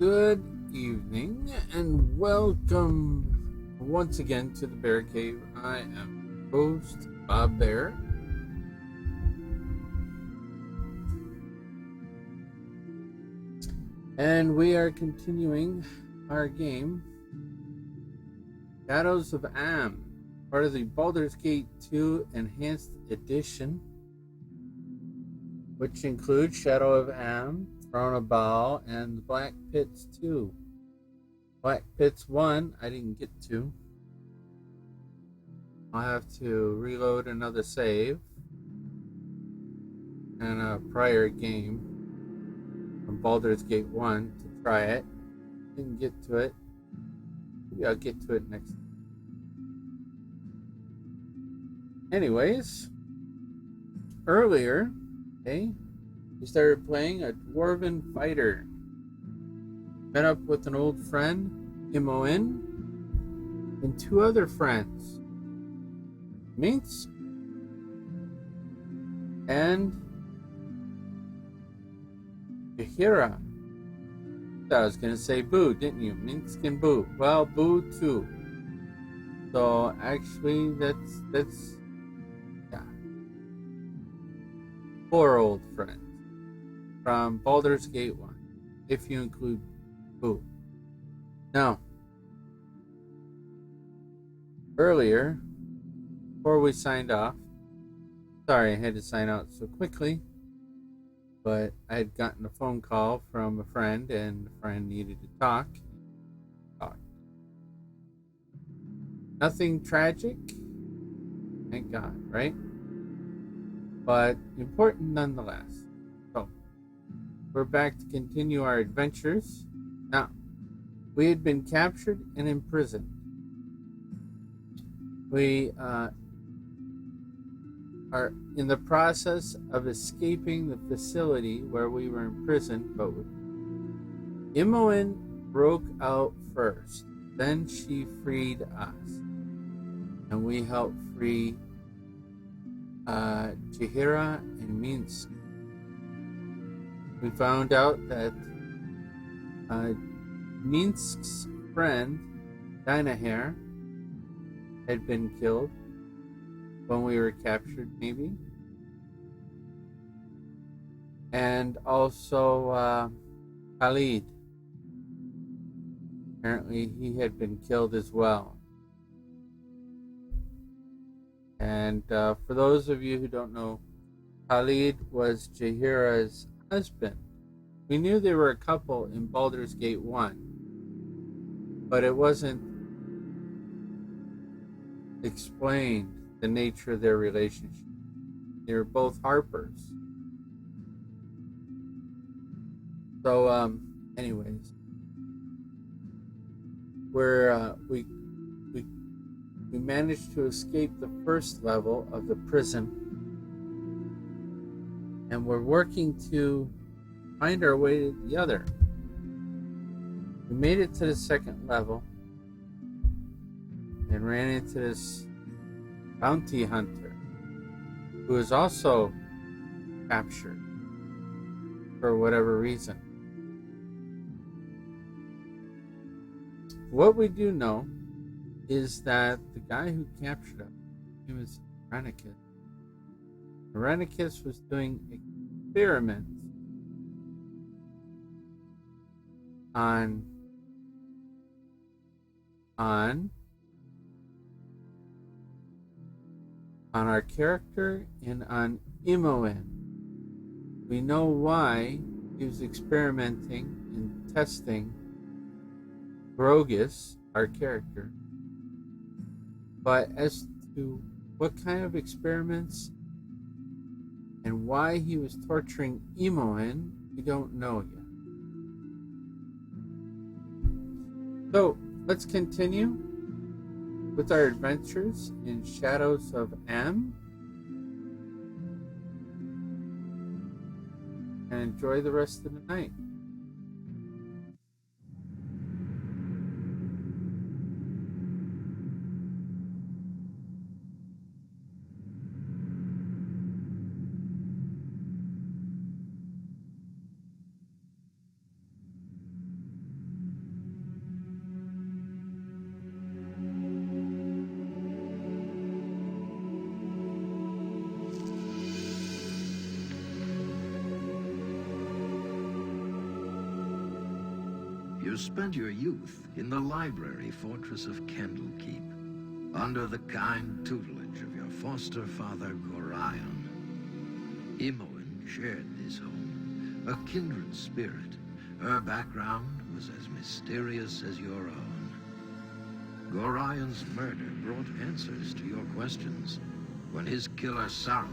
Good evening and welcome once again to the Bear Cave. I am host Bob Bear. And we are continuing our game, Shadows of Am, part of the Baldur's Gate 2 Enhanced Edition, which includes Shadow of Am, Throne of Baal, and Black Pits 2. Black Pits 1 I didn't get to. I'll have to reload another save and a prior game from Baldur's Gate 1 to try it. Didn't get to it. Maybe I'll get to it next time. Anyways, earlier, we started playing a Dwarven Fighter. Met up with an old friend, Imoen, and two other friends, Minsk and Jahira. I was going to say Boo, didn't you? Minsk and Boo. Well, Boo too. So actually, that's yeah, 4 old friends from Baldur's Gate 1, if you include Boo. Now, earlier, before we signed off, sorry I had to sign out so quickly, but I had gotten a phone call from a friend, and the friend needed to talk. Nothing tragic, thank God, right? But important nonetheless. So, we're back to continue our adventures. Now, we had been captured and imprisoned. We are in the process of escaping the facility where we were imprisoned, but Imoen broke out first. Then she freed us, and we helped free Jahira and Minsk. We found out that Minsk's friend, Dynahair, had been killed when we were captured, maybe. And also Khalid. Apparently he had been killed as well. And for those of you who don't know, Khalid was Jahira's husband. We knew they were a couple in Baldur's Gate 1, but it wasn't explained the nature of their relationship. They were both harpers. So, anyways, we managed to escape the first level of the prison, and we're working to find our way to the other. We made it to the second level and ran into this bounty hunter who was also captured for whatever reason. What we do know is that the guy who captured us, he was Renicus. Renicus was doing experiments on our character and on Imoen. We know why he was experimenting and testing Grogus, our character. But as to what kind of experiments and why he was torturing Imoen, we don't know yet. So, let's continue with our adventures in Shadows of Am and enjoy the rest of the night. You spent your youth in the library fortress of Candlekeep, under the kind tutelage of your foster father, Gorion. Imoen shared this home, a kindred spirit. Her background was as mysterious as your own. Gorion's murder brought answers to your questions when his killer Saravak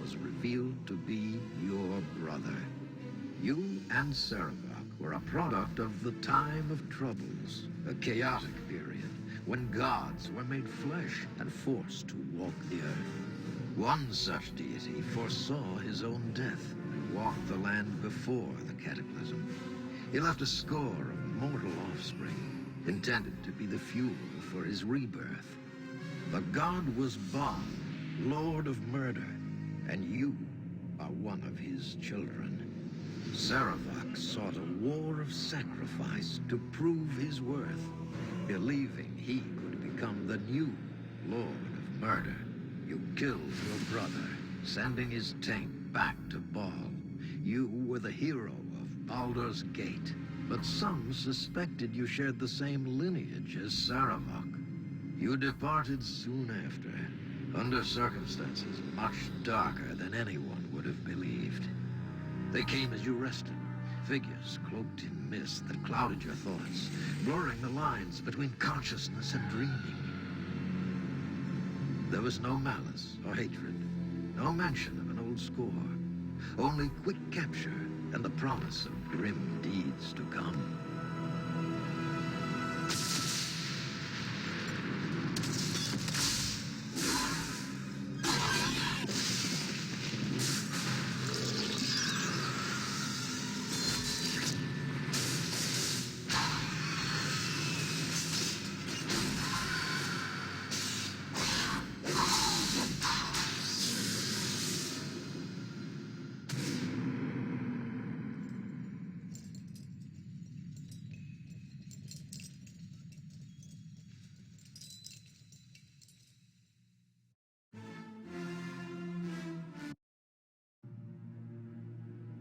was revealed to be your brother. You and Saravak were a product of the time of troubles, a chaotic period when gods were made flesh and forced to walk the earth. One such deity foresaw his own death and walked the land before the cataclysm. He left a score of mortal offspring, intended to be the fuel for his rebirth. The god was Bon, Lord of Murder, and you are one of his children. Saravak sought a war of sacrifice to prove his worth, believing he could become the new Lord of Murder. You killed your brother, sending his taint back to Baal. You were the hero of Baldur's Gate, but some suspected you shared the same lineage as Saravak. You departed soon after, under circumstances much darker than anyone would have believed. They came as you rested, figures cloaked in mist that clouded your thoughts, blurring the lines between consciousness and dreaming. There was no malice or hatred, no mention of an old score, only quick capture and the promise of grim deeds to come.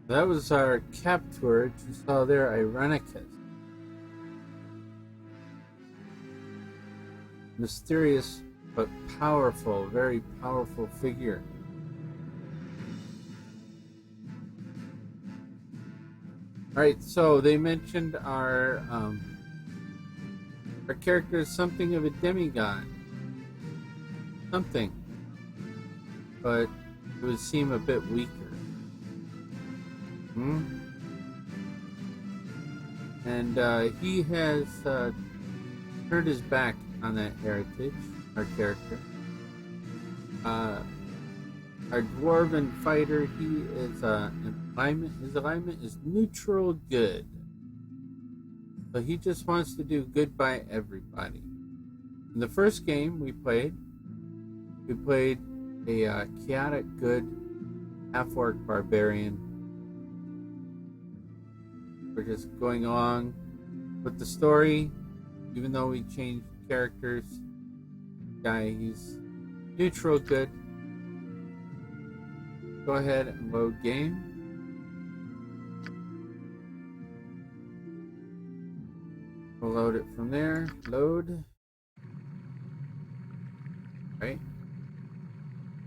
That was our captor. You saw there, Irenicus. Mysterious but powerful, very powerful figure. Alright, so they mentioned our character is something of a demigod. Something. But it would seem a bit weaker. And he has turned his back on that heritage, our character. Our dwarven fighter, he is his alignment is neutral good. So he just wants to do good by everybody. In the first game we played a chaotic good half-orc barbarian. We're just going along with the story, even though we changed characters. Guy, he's neutral good. Go ahead and load game. We'll load it from there. Load. Right.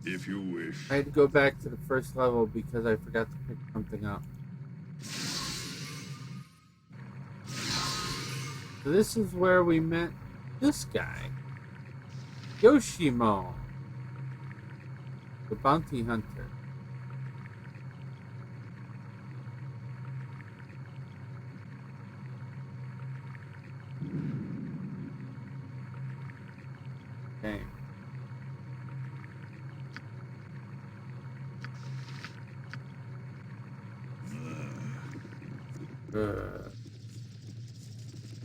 If you wish. I had to go back to the first level because I forgot to pick something up. So this is where we met this guy, Yoshimo, the bounty hunter. Okay.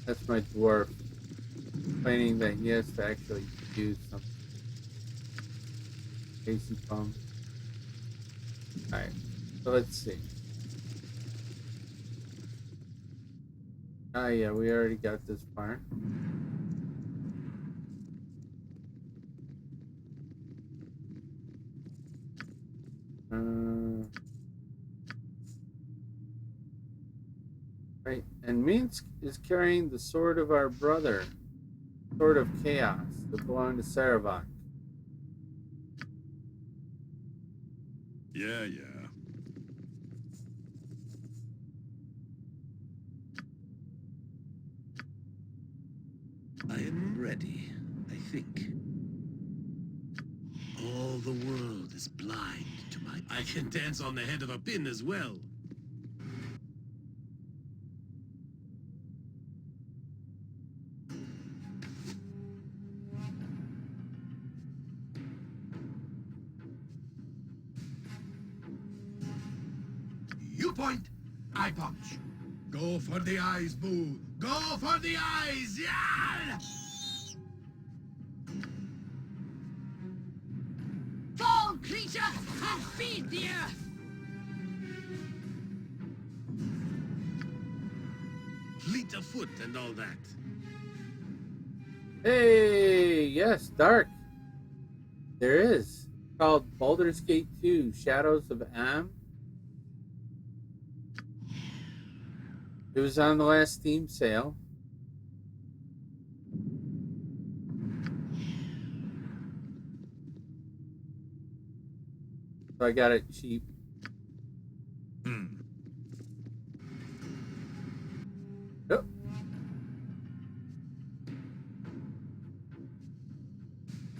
That's my dwarf complaining that he has to actually do something. Casey Pump. Alright, so let's see. Ah, yeah, we already got this part. Right right. And Minsk is carrying the sword of our brother, Sword of Chaos, that belonged to Saravok. Yeah. I am ready, I think. All the world is blind to my... I can dance on the head of a pin as well. You point, I punch. Go for the eyes, Boo. Go for the eyes, yeah! Fall, creature, and feed the earth! Fleet of foot and all that. Hey, yes, Dark. There is. Called Baldur's Gate 2, Shadows of Am. It was on the last Steam sale. So I got it cheap. Yep.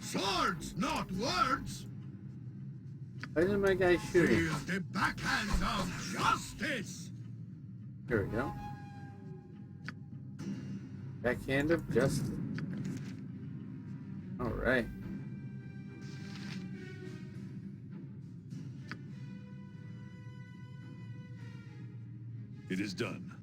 Swords, not words. Why isn't my guy shooting? Feel the backhand of justice. Here we go. Backhand of justice. All right. It is done.